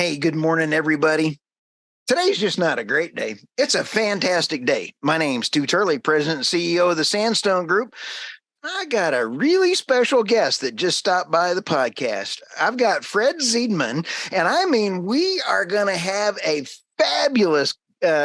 Hey, good morning, everybody. Today's just not a great day. It's a fantastic day. My name's Stu Turley, President and CEO of the Sandstone Group. I got a really special guest that just stopped by the podcast. I've got Fred Zeidman, and we are going to have a fabulous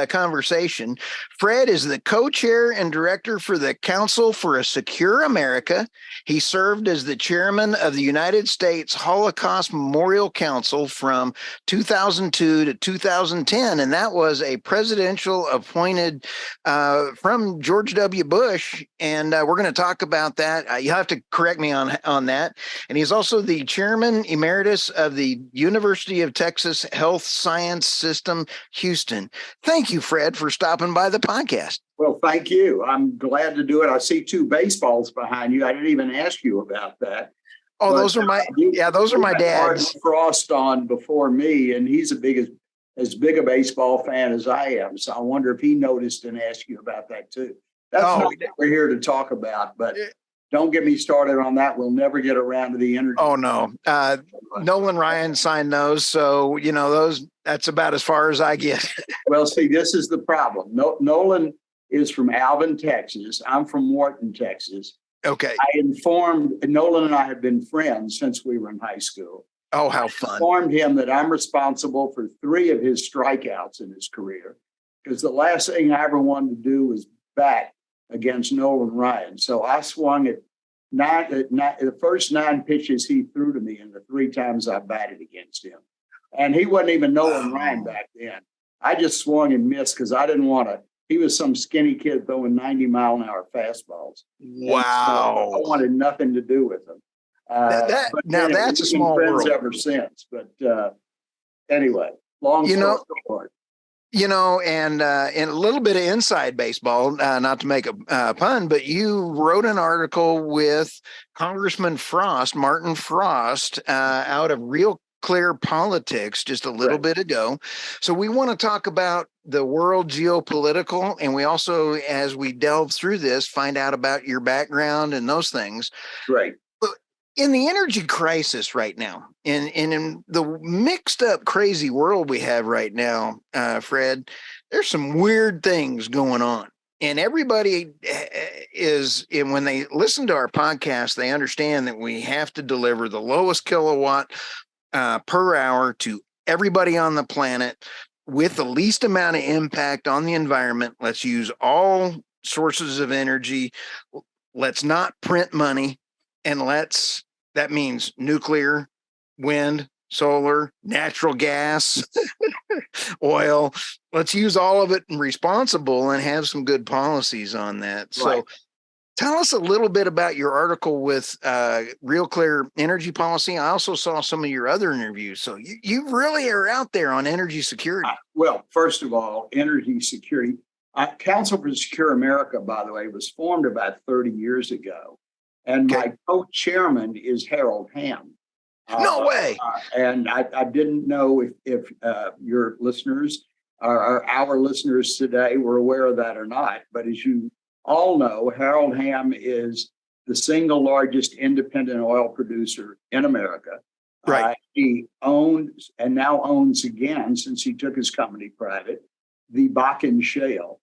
conversation. Fred is the co-chair and director for the Council for a Secure America. He served as the chairman of the United States Holocaust Memorial Council from 2002 to 2010, and that was a presidential appointed from George W. Bush. And we're going to talk about that. You'll have to correct me on that. And he's also the chairman emeritus of the University of Texas Health Science System, Houston. Thank you, Fred, for stopping by the podcast. Well, thank you. I'm glad to do it. I see two baseballs behind you. I didn't even ask you about that. Oh, those are my dad's. Frost on before me, and he's as big a baseball fan as I am. So I wonder if he noticed and asked you about that too. That's not what we're here to talk about, but don't get me started on that. We'll never get around to the energy. Oh, no. Nolan Ryan signed those. So, that's about as far as I get. Well, see, this is the problem. Nolan is from Alvin, Texas. I'm from Morton, Texas. Okay. Nolan and I have been friends since we were in high school. Oh, how fun. I informed him that I'm responsible for 3 of his strikeouts in his career, because the last thing I ever wanted to do was bat against Nolan Ryan. So I swung at the first 9 pitches he threw to me, and the 3 times I batted against him. And he wasn't even Nolan Ryan back then. I just swung and missed because I didn't want to. He was some skinny kid throwing 90-mile-an-hour fastballs. Wow. So I wanted nothing to do with him. That's a small world. Ever since. But anyway, long story short. And a little bit of inside baseball, not to make a pun, but you wrote an article with Congressman Martin Frost, out of Real Clear Politics just a little bit ago. So we want to talk about the world geopolitical, and we also, as we delve through this, find out about your background and those things. Right. In the energy crisis right now, and in the mixed up, crazy world we have right now, Fred, there's some weird things going on. And everybody when they listen to our podcast, they understand that we have to deliver the lowest kilowatt per hour to everybody on the planet with the least amount of impact on the environment. Let's use all sources of energy. Let's not print money. And that means nuclear, wind, solar, natural gas, oil. Let's use all of it and responsible and have some good policies on that. Right. So tell us a little bit about your article with Real Clear Energy Policy. I also saw some of your other interviews. So you really are out there on energy security. Well, first of all, energy security. Council for Secure America, by the way, was formed about 30 years ago. And my co-chairman is Harold Hamm. No way. And I didn't know if your listeners or our listeners today were aware of that or not. But as you all know, Harold Hamm is the single largest independent oil producer in America. Right. He owned and now owns again, since he took his company private, the Bakken Shale.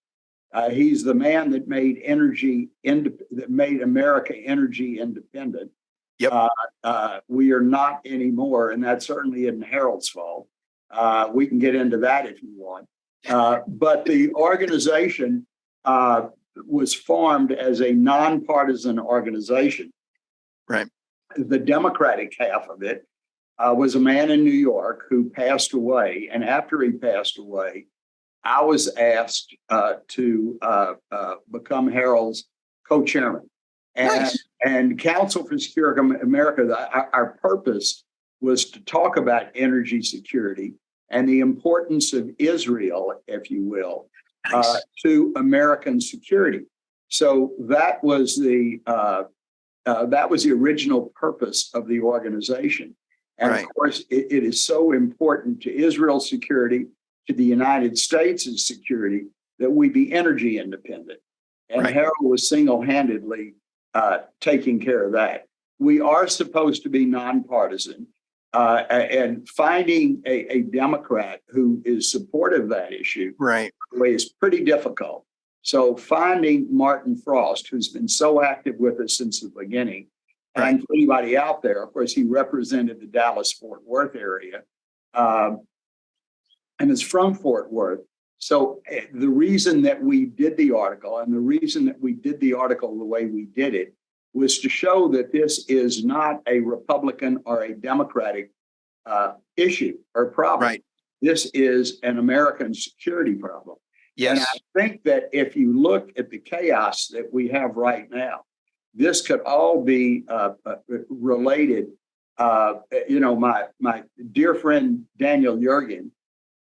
He's the man that made America energy independent. Yep. We are not anymore, and that certainly isn't Harold's fault. We can get into that if you want. But the organization was formed as a nonpartisan organization. Right. The Democratic half of it was a man in New York who passed away, and after he passed away, I was asked to become Harold's co-chairman. And Council for Secure America, our purpose was to talk about energy security and the importance of Israel, if you will, to American security. So that was the original purpose of the organization. And of course, it is so important to Israel's security, to the United States' security, that we be energy independent. And Harold was single-handedly taking care of that. We are supposed to be nonpartisan. And finding a Democrat who is supportive of that issue Right. is pretty difficult. So finding Martin Frost, who's been so active with us since the beginning, and for anybody out there, of course, he represented the Dallas-Fort Worth area and is from Fort Worth. So the reason that we did the article and the reason that we did the article the way we did it was to show that this is not a Republican or a Democratic issue or problem. Right. This is an American security problem. Yes. And I think that if you look at the chaos that we have right now, this could all be related. My dear friend Daniel Yergin,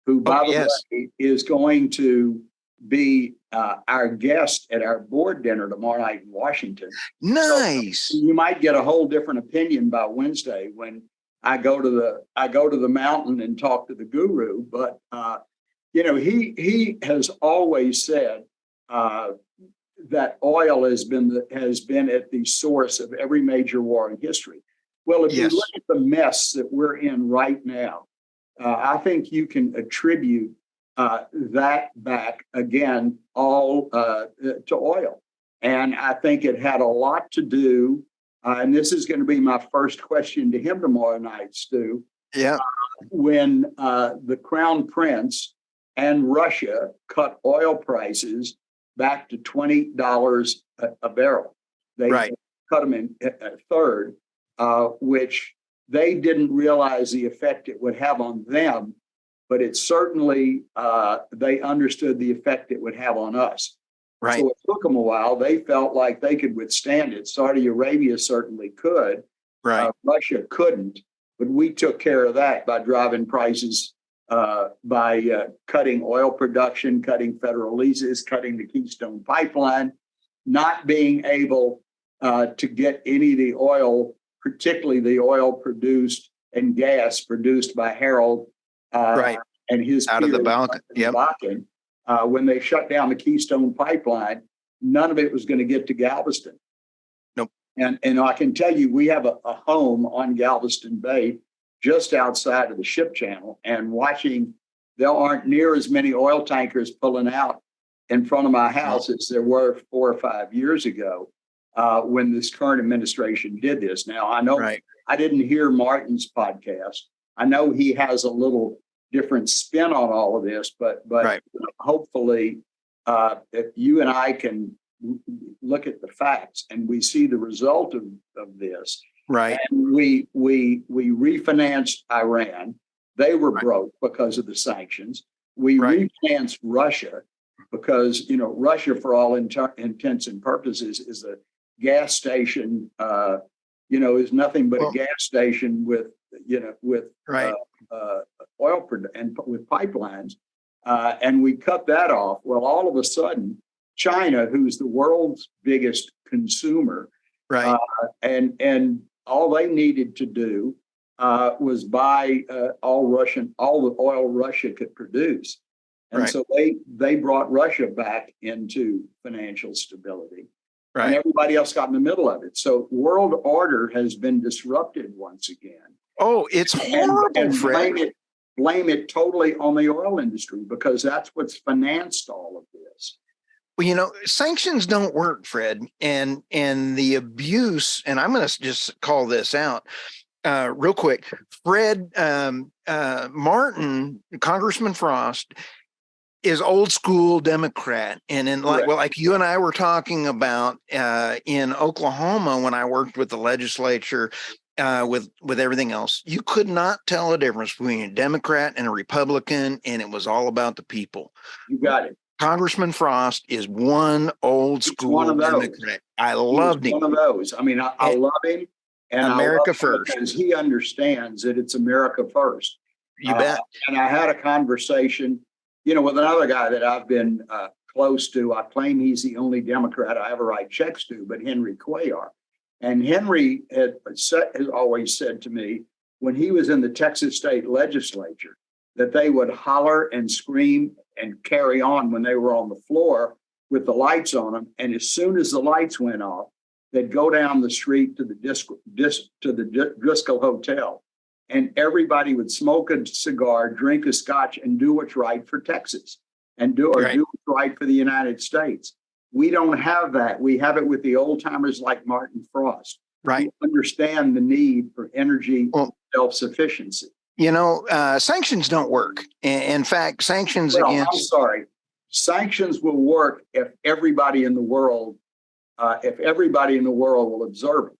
who, by the way, is going to be our guest at our board dinner tomorrow night in Washington. Nice. So you might get a whole different opinion by Wednesday when I go to the mountain and talk to the guru. But he has always said that oil has been at the source of every major war in history. Well, if you look at the mess that we're in right now, I think you can attribute that back again all to oil. And I think it had a lot to do, and this is going to be my first question to him tomorrow night, Stu. Yeah. When the Crown Prince and Russia cut oil prices back to $20 a barrel. They cut them in a third, which they didn't realize the effect it would have on them, but it certainly, they understood the effect it would have on us. Right. So it took them a while. They felt like they could withstand it. Saudi Arabia certainly could. Right. Russia couldn't, but we took care of that by driving prices, by cutting oil production, cutting federal leases, cutting the Keystone Pipeline, not being able to get any of the oil, particularly the oil produced and gas produced by Harold and his out of the Balkan. Bakken. When they shut down the Keystone Pipeline, none of it was going to get to Galveston. Nope. And I can tell you, we have a home on Galveston Bay, just outside of the ship channel, and there aren't near as many oil tankers pulling out in front of my house as there were 4 or 5 years ago when this current administration did this. Now, I know I didn't hear Martin's podcast. I know he has a little different spin on all of this, but hopefully if you and I can look at the facts and we see the result of this. Right. And we refinanced Iran. They were broke because of the sanctions. We refinanced Russia because, Russia, for all intents and purposes, is a gas station, is nothing but a gas station with oil and with pipelines. And we cut that off. Well, all of a sudden, China, who's the world's biggest consumer, and all they needed to do was buy all the oil Russia could produce. And so they brought Russia back into financial stability. And everybody else got in the middle of it. So world order has been disrupted once again. Oh, it's horrible, and Fred. Blame it totally on the oil industry because that's what's financed all of this. Well, sanctions don't work, Fred, and the abuse, and I'm going to just call this out real quick. Fred Martin, Congressman Frost, is old school Democrat, and like you and I were talking about in Oklahoma when I worked with the legislature. With everything else, you could not tell a difference between a Democrat and a Republican, and it was all about the people. You got it. Congressman Frost is one old school Democrat. I loved him. One of those. I mean, I love him. And America first. Because he understands that it's America first. You bet. And I had a conversation, with another guy that I've been close to. I claim he's the only Democrat I ever write checks to, but Henry Cuellar. And Henry has always said to me, when he was in the Texas state legislature, that they would holler and scream and carry on when they were on the floor with the lights on them. And as soon as the lights went off, they'd go down the street to the Driscoll Hotel and everybody would smoke a cigar, drink a scotch, and do what's right for Texas and do what's right for the United States. We don't have that. We have it with the old timers like Martin Frost, who understand the need for energy self-sufficiency. Sanctions don't work. In fact, sanctions against. I'm sorry. Sanctions will work if everybody in the world, will observe it.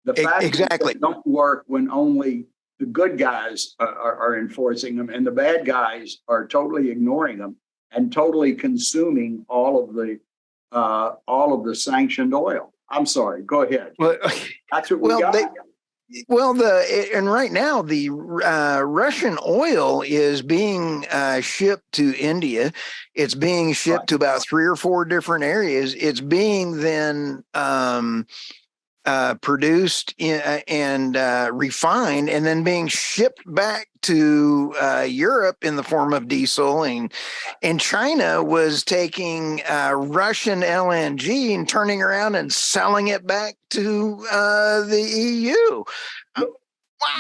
The fact is they don't work when only the good guys are enforcing them, and the bad guys are totally ignoring them and totally consuming all of the sanctioned oil. I'm sorry. Go ahead. Well, that's what we got. And right now the Russian oil is being shipped to India. It's being shipped to about 3 or 4 different areas. It's being then produced and refined, and then being shipped back to Europe in the form of diesel. And China was taking Russian LNG and turning around and selling it back to the EU. Wow.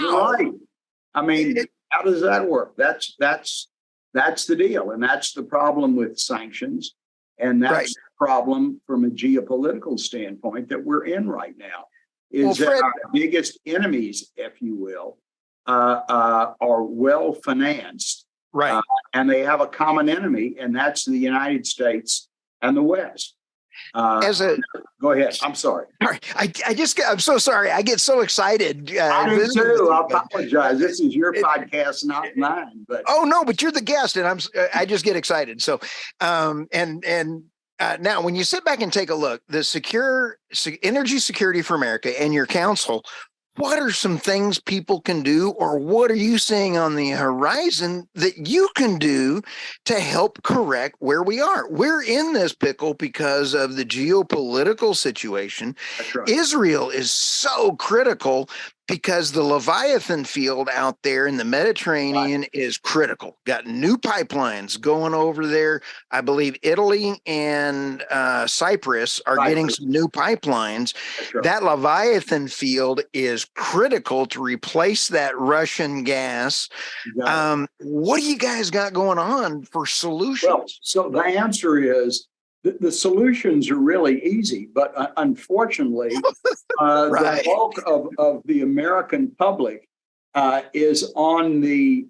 You're right. I mean, how does that work? That's the deal. And that's the problem with sanctions. And that's the problem from a geopolitical standpoint that we're in right now, is that our biggest enemies, if you will, are well financed. Right. And they have a common enemy, and that's the United States and the West. Go ahead. I'm sorry. I'm so sorry. I get so excited. I do too. I apologize. This is your podcast, not mine. But but you're the guest, and I just get excited. So, now, when you sit back and take a look, the energy security for America and your council, what are some things people can do, or what are you seeing on the horizon that you can do to help correct where we are? We're in this pickle because of the geopolitical situation. That's right. Israel is so critical because the Leviathan field out there in the Mediterranean is critical. Got new pipelines going over there. I believe Italy and Cyprus are getting some new pipelines. Right. That Leviathan field is critical to replace that Russian gas. What do you guys got going on for solutions? Well, so the answer is the solutions are really easy, but unfortunately, the bulk of the American public is on the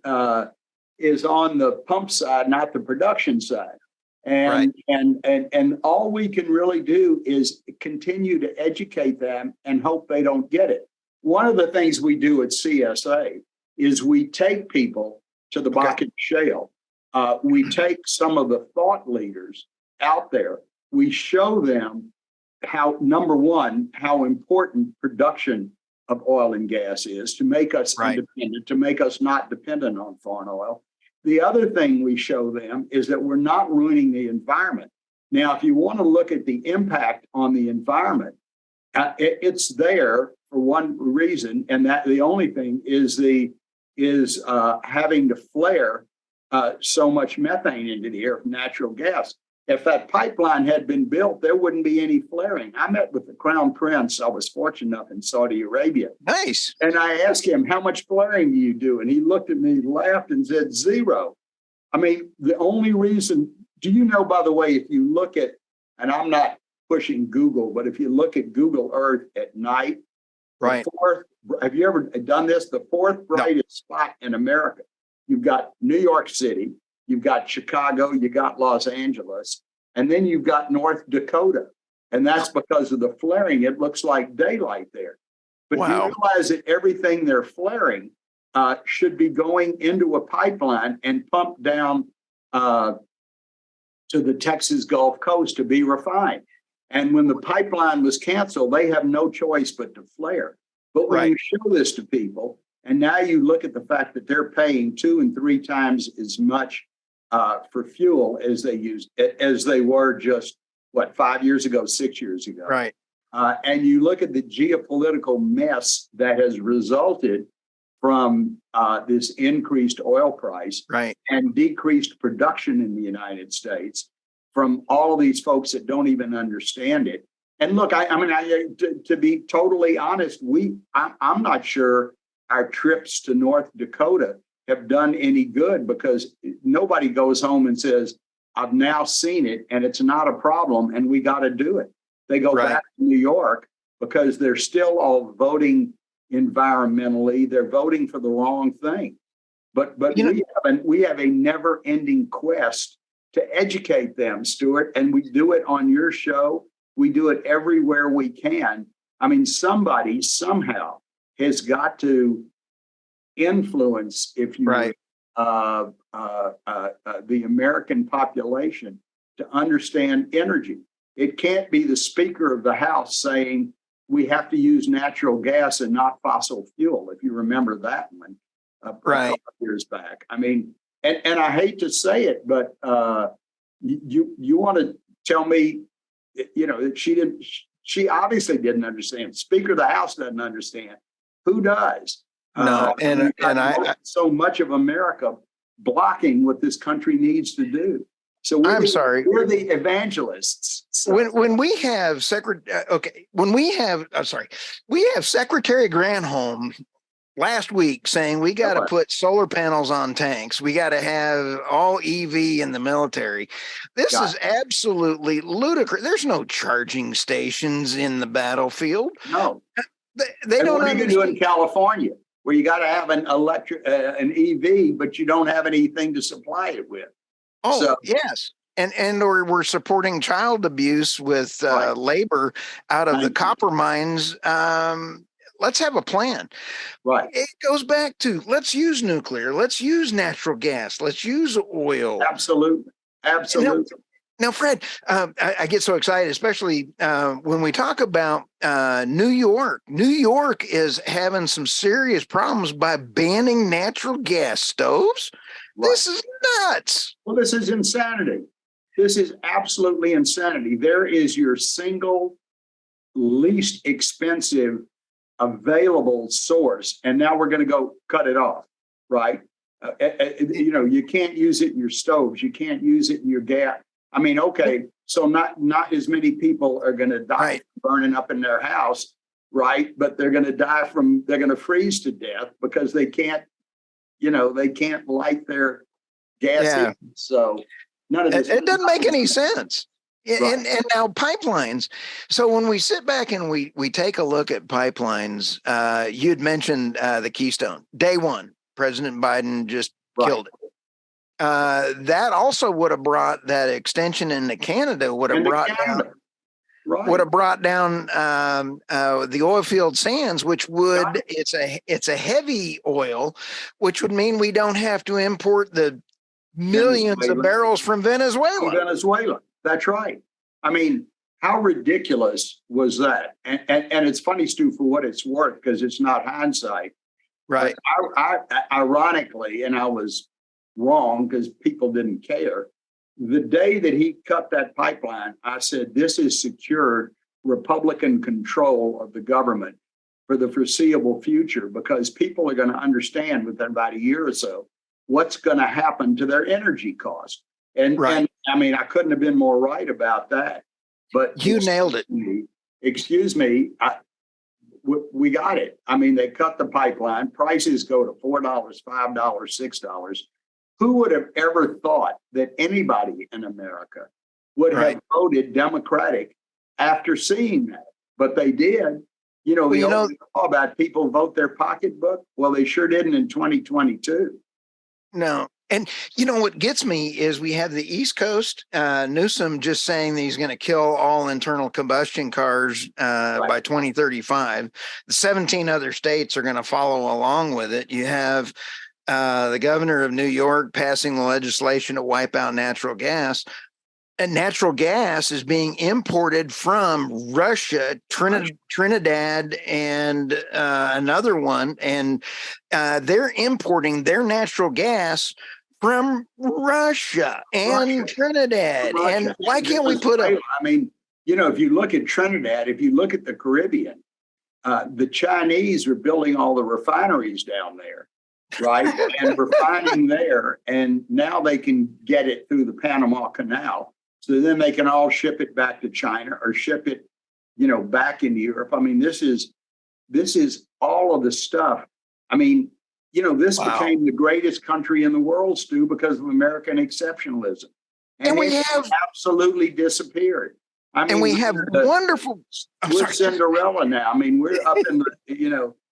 pump side, not the production side. And all we can really do is continue to educate them and hope they don't get it. One of the things we do at CSA is we take people to the Bakken Shale. We take some of the thought leaders out there. We show them how, number one, how important production of oil and gas is to make us independent, to make us not dependent on foreign oil. The other thing we show them is that we're not ruining the environment. Now, if you want to look at the impact on the environment, it's there for one reason, and that the only thing is having to flare so much methane into the air from natural gas. If that pipeline had been built, there wouldn't be any flaring. I met with the Crown Prince. I was fortunate enough in Saudi Arabia. Nice. And I asked him, how much flaring do you do? And he looked at me, laughed, and said, 0. I mean, the only reason, do you know, by the way, if you look at, and I'm not pushing Google, but if you look at Google Earth at night, have you ever done this? The 4th brightest spot in America. You've got New York City, you've got Chicago, you got Los Angeles, and then you've got North Dakota. And that's because of the flaring. It looks like daylight there. But you realize that everything they're flaring should be going into a pipeline and pumped down to the Texas Gulf Coast to be refined. And when the pipeline was canceled, they have no choice but to flare. But when you show this to people, and now you look at the fact that they're paying 2 and 3 times as much for fuel as they were just 5 years ago, 6 years ago. Right. And you look at the geopolitical mess that has resulted from this increased oil price and decreased production in the United States from all of these folks that don't even understand it. And look, to be totally honest, I'm not sure our trips to North Dakota have done any good, because nobody goes home and says, I've now seen it and it's not a problem and we got to do it. They go back to New York because they're still all voting environmentally. They're voting for the wrong thing. But we have a never ending quest to educate them, Stuart, and we do it on your show. We do it everywhere we can. I mean, somebody somehow has got to influence, if you will, the American population to understand energy. It can't be the Speaker of the House saying we have to use natural gas and not fossil fuel, if you remember that one a couple of years back. I mean, and I hate to say it, but you want to tell me, that she obviously didn't understand. Speaker of the House doesn't understand. Who does? No, I so much of America blocking what this country needs to do. So we're the evangelists. So. When we have we have Secretary Granholm last week saying we got to put solar panels on tanks. We got to have all EV in the military. This is absolutely ludicrous. There's no charging stations in the battlefield. No, they don't. What do you do in California, where you got to have an EV, but you don't have anything to supply it with? Oh, so, yes. And or we're supporting child abuse with labor out of the copper mines. Let's have a plan. Right. It goes back to let's use nuclear. Let's use natural gas. Let's use oil. Absolutely. Now, Fred, I get so excited, especially when we talk about New York. New York is having some serious problems by banning natural gas stoves. Right. This is nuts. Well, this is insanity. This is absolutely insanity. There is your single least expensive available source, and now we're going to go cut it off, right? You can't use it in your stoves. You can't use it in your gas. I mean, okay, so not as many people are going to die burning up in their house, right? But they're going to freeze to death because they can't light their gas. Yeah. So none of this. It doesn't make any sense. And now pipelines. So when we sit back and we take a look at pipelines, you'd mentioned the Keystone. Day one, President Biden just killed it. That also would have brought that extension into Canada. Would have brought down the oil field sands, which would it's a heavy oil, which would mean we don't have to import the millions of barrels from Venezuela. That's right. I mean, how ridiculous was that? And it's funny, Stu, for what it's worth, because it's not hindsight. Right. I ironically, and I was wrong because people didn't care. The day that he cut that pipeline, I said, this is secured Republican control of the government for the foreseeable future, because people are going to understand within about a year or so what's going to happen to their energy costs. And I mean, I couldn't have been more right about that. But you nailed it. Excuse me. We got it. I mean, they cut the pipeline. Prices go to $4, $5, $6. Who would have ever thought that anybody in America would have voted Democratic after seeing that? But they did. Law about people vote their pocketbook. Well, they sure didn't in 2022. No. And what gets me is we have the East Coast, Newsom just saying that he's going to kill all internal combustion cars by 2035. The 17 other states are going to follow along with it. You have the governor of New York passing the legislation to wipe out natural gas. And natural gas is being imported from Russia, Trinidad, and another one. And they're importing their natural gas from Russia and Trinidad. And why can't we put I mean, if you look at Trinidad, if you look at the Caribbean, the Chinese are building all the refineries down there, right? And refining there. And now they can get it through the Panama Canal. So then they can all ship it back to China or ship it, back into Europe. I mean, this is all of the stuff. I mean, this Wow. became the greatest country in the world, Stu, because of American exceptionalism. And And we it have absolutely disappeared. I and mean, we have wonderful. I'm we're sorry. Cinderella now. I mean, we're up in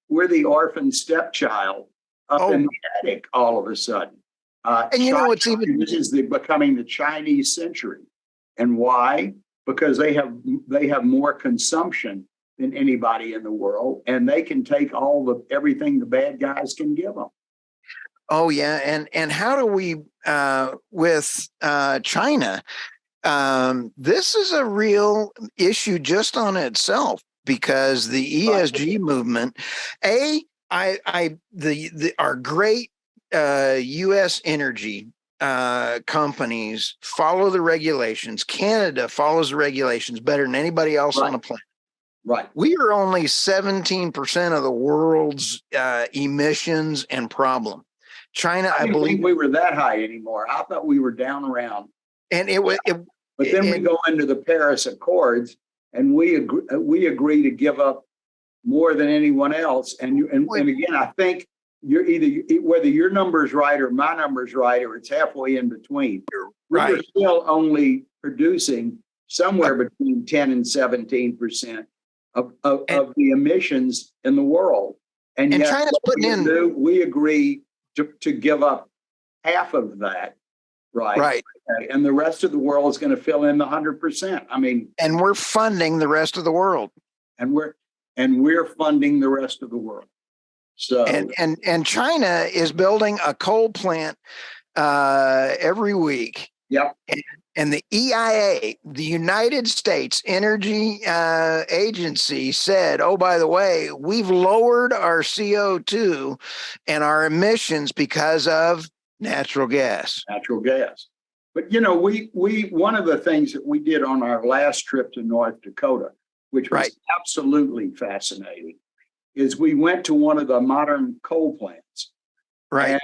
we're the orphan stepchild up in Oh, the attic all of a sudden. and China, it's even. this is becoming the Chinese century. And why? Because they have more consumption than anybody in the world, and they can take everything the bad guys can give them. Oh yeah, and how do we with China? This is a real issue just on itself because the Right. ESG movement, our great U.S. energy companies follow the regulations. Canada follows the regulations better than anybody else on Right. the planet. Right. We are only 17% of the world's emissions and problem. China, I I didn't believe, think we were that high anymore. I thought we were down around. and it was, But then we and go into the Paris Accords, and we agree to give up more than anyone else. And again, I think you're whether your number is right or my number is right, or it's halfway in between. We were right. still only producing somewhere between 10 and 17% of the emissions in the world. And And yet, China's what putting in we agree to give up half of that, right? right, Okay. And the rest of the world is going to fill in the 100%. I mean, and we're funding the rest of the world. and we're funding the rest of the world. So And China is building a coal plant every week. yep. And the EIA, the United States Energy Agency, said, "Oh, by the way, we've lowered our CO2 and our emissions because of natural gas." Natural gas. But we one of the things that we did on our last trip to North Dakota, which was Right. absolutely fascinating, is we went to one of the modern coal plants. Right.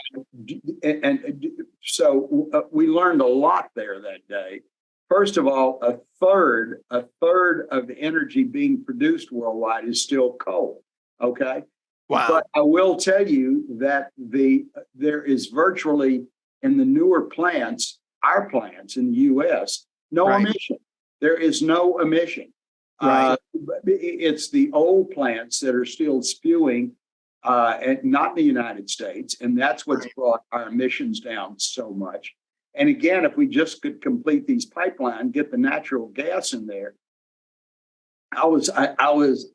And so we learned a lot there that day. First of all, a third of the energy being produced worldwide is still coal. Okay. Wow. But I will tell you that there is virtually in the newer plants, our plants in the U.S., no Right. emission. There is no emission. Right. It's the old plants that are still spewing, and not in the United States, and that's what's brought our emissions down so much. And again, if we just could complete these pipelines, get the natural gas in there. I was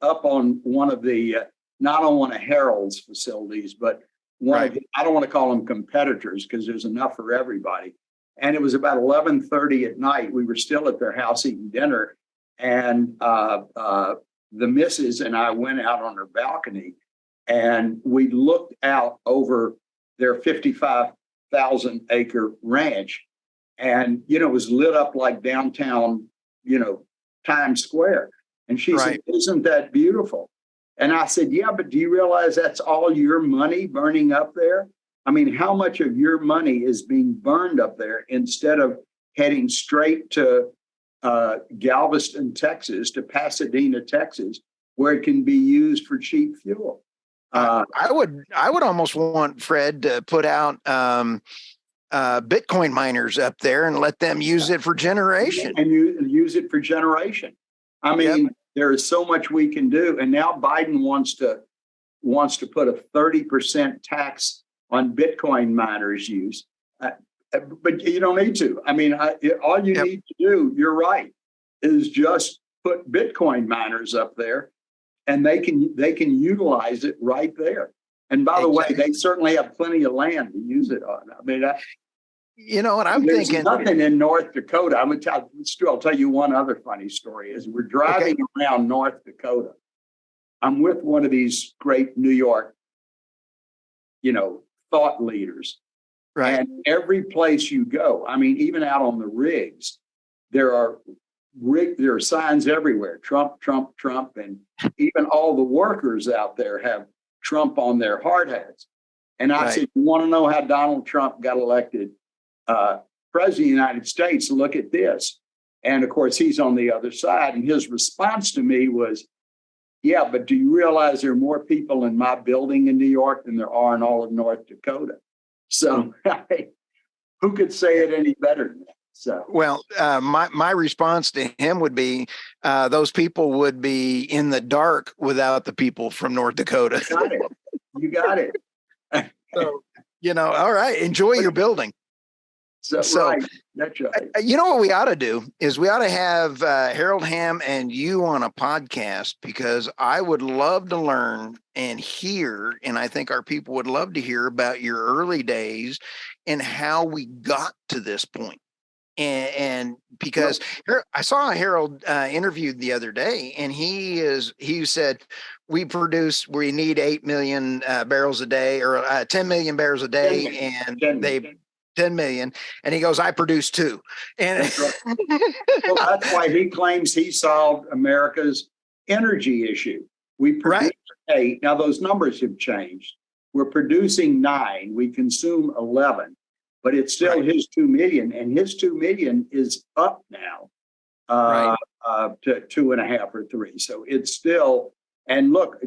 up on one of the not on one of Harold's facilities, but one of the, I don't want to call them competitors because there's enough for everybody. And it was about 11:30 at night. We were still at their house eating dinner, and the missus and I went out on her balcony, and we looked out over their 55,000 acre ranch, and it was lit up like downtown, Times Square. And she said, "Isn't that beautiful?" And I said, "Yeah, but do you realize that's all your money burning up there? I mean, how much of your money is being burned up there instead of heading straight to Galveston, Texas, to Pasadena, Texas, where it can be used for cheap fuel?" I would almost want Fred to put out Bitcoin miners up there and let them use it for generation. And use it for generation. I mean, there is so much we can do. And now Biden wants to put a 30% tax on Bitcoin miners' use. But you don't need to. I mean, all you need to do, you're right, is just put Bitcoin miners up there, and they can utilize it right there. And by the way, they certainly have plenty of land to use it on. I mean, what I'm thinking. Nothing in North Dakota. I'll tell you one other funny story. As we're driving around North Dakota, I'm with one of these great New York, thought leaders. Right. And every place you go, I mean, even out on the rigs, there are signs everywhere. Trump, Trump, Trump. And even all the workers out there have Trump on their hard hats. And I said, "You want to know how Donald Trump got elected president of the United States? Look at this." And of course, he's on the other side. And his response to me was, Yeah, but do you realize there are more people in my building in New York than there are in all of North Dakota? So who could say it any better than that? So, Well, my response to him would be, those people would be in the dark without the people from North Dakota. got it. You got it. So, all right, enjoy your building. So, So, right. That's right. you know what we ought to do is we ought to have Harold Hamm and you on a podcast, because I would love to learn and hear, and I think our people would love to hear about your early days and how we got to this point. And because I saw Harold interviewed the other day, and he said we need 8 million barrels a day, or 10 million barrels a day, and 10 they million. 10 million, and he goes, I produce 2. And That's right. Well, that's why he claims he solved America's energy issue. We produce right, 8. Now those numbers have changed. We're producing 9. We consume 11, but it's still right, his 2 million, and his 2 million is up now right. to 2.5 or 3. So it's still. And look,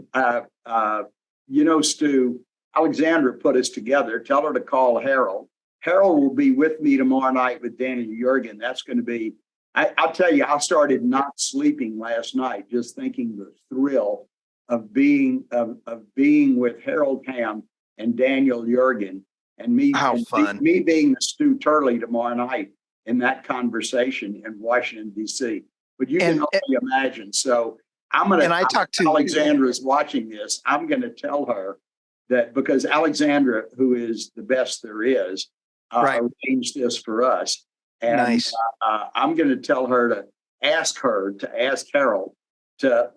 Stu, Alexandra put us together. Tell her to call Harold. Harold will be with me tomorrow night with Daniel Jurgen. That's going to be, I'll tell you, I started not sleeping last night, just thinking the thrill of being with Harold Hamm and Daniel Jurgen, and How fun. me being the Stu Turley tomorrow night in that conversation in Washington, D.C. But you can only imagine. So I talked to Alexandra's watching this. I'm going to tell her that, because Alexandra, who is the best there is, right. arranged this for us. And Nice. I'm going to tell her to ask Harold to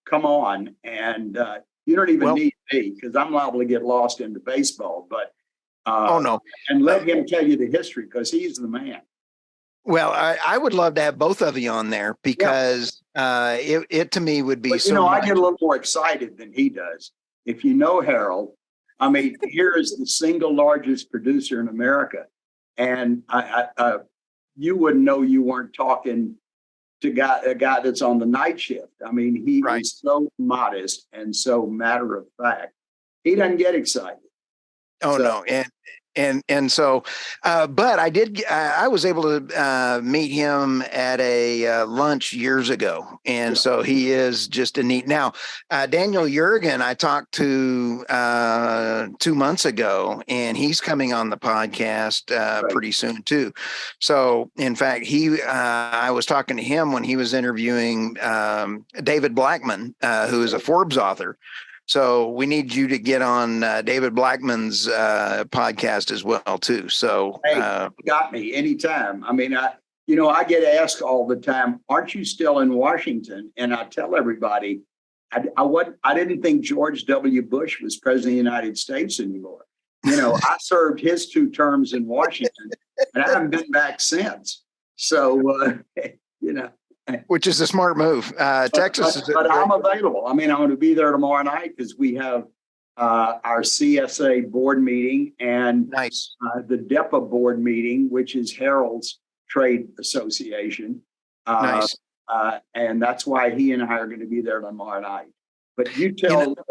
come on. And you don't even need me, because I'm liable to get lost into baseball. But oh no. And let him tell you the history, because he's the man. Well, I would love to have both of you on there, because it to me would be but, so I much. get a little more excited than he does. If you know Harold, I mean, here is the single largest producer in America. And you wouldn't know you weren't talking to a guy that's on the night shift. I mean, he is so modest and so matter of fact. He doesn't get excited. Oh no, and so, but I was able to meet him at a lunch years ago, and so he is just a neat. Now, Daniel Jurgen, I talked to 2 months ago, and he's coming on the podcast pretty soon too. So, in fact, I was talking to him when he was interviewing David Blackman, who is a Forbes author. So we need you to get on David Blackman's podcast as well too. So hey, got me anytime. I mean, I get asked all the time, "Aren't you still in Washington?" And I tell everybody, I didn't think George W. Bush was president of the United States anymore. I served his 2 terms in Washington, and I haven't been back since. So which is a smart move. Texas is. But I'm available. I mean, I'm going to be there tomorrow night, because we have our CSA board meeting and nice. The DEPA board meeting, which is Harold's trade association. Nice. And that's why he and I are going to be there tomorrow night. But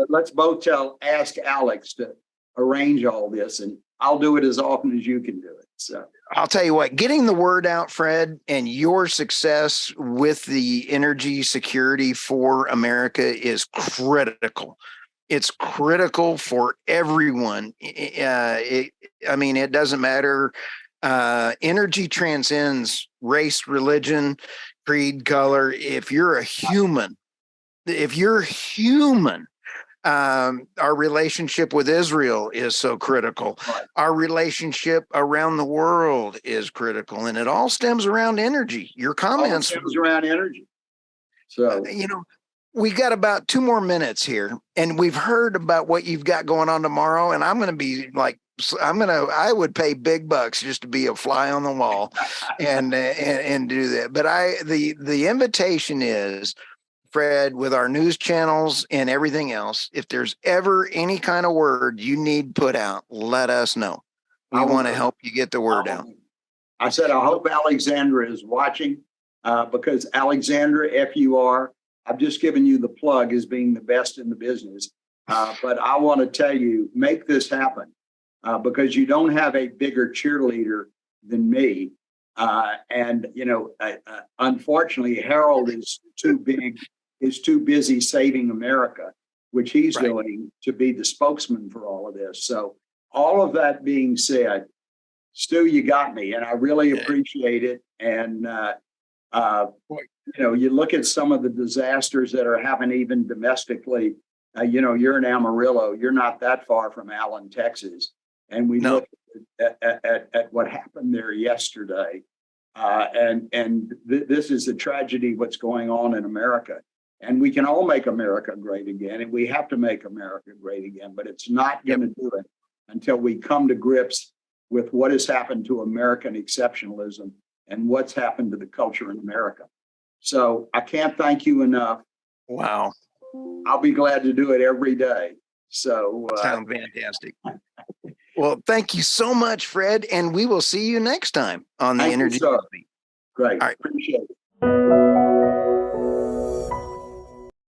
let's both ask Alex to arrange all this, and I'll do it as often as you can do it. So I'll tell you what, getting the word out, Fred, and your success with the energy security for America is critical. It's critical for everyone. It doesn't matter. Energy transcends race, religion, creed, color. If you're human, our relationship with Israel is so critical. right. Our relationship around the world is critical, and it all stems around energy. Your comments stems around energy. So we got about 2 more minutes here, and we've heard about what you've got going on tomorrow. And I'm going to be like, I would pay big bucks just to be a fly on the wall and do that. But the invitation is, Fred, with our news channels and everything else, if there's ever any kind of word you need put out, let us know. We want to help you get the word out. I said, I hope Alexandra is watching, because Alexandra, FUR, I've just given you the plug as being the best in the business. But I want to tell you, make this happen because you don't have a bigger cheerleader than me. And, unfortunately, Harold is too busy saving America, which he's doing, to be the spokesman for all of this. So all of that being said, Stu, you got me, and I really appreciate it. And, you look at some of the disasters that are happening even domestically. You're in Amarillo. You're not that far from Allen, Texas. And we look at what happened there yesterday. This is a tragedy, what's going on in America. And we can all make America great again. And we have to make America great again. But it's not going to do it until we come to grips with what has happened to American exceptionalism and what's happened to the culture in America. So I can't thank you enough. Wow. I'll be glad to do it every day. So sounds fantastic. Well, thank you so much, Fred, and we will see you next time on the Energy. Great. All right. Appreciate it.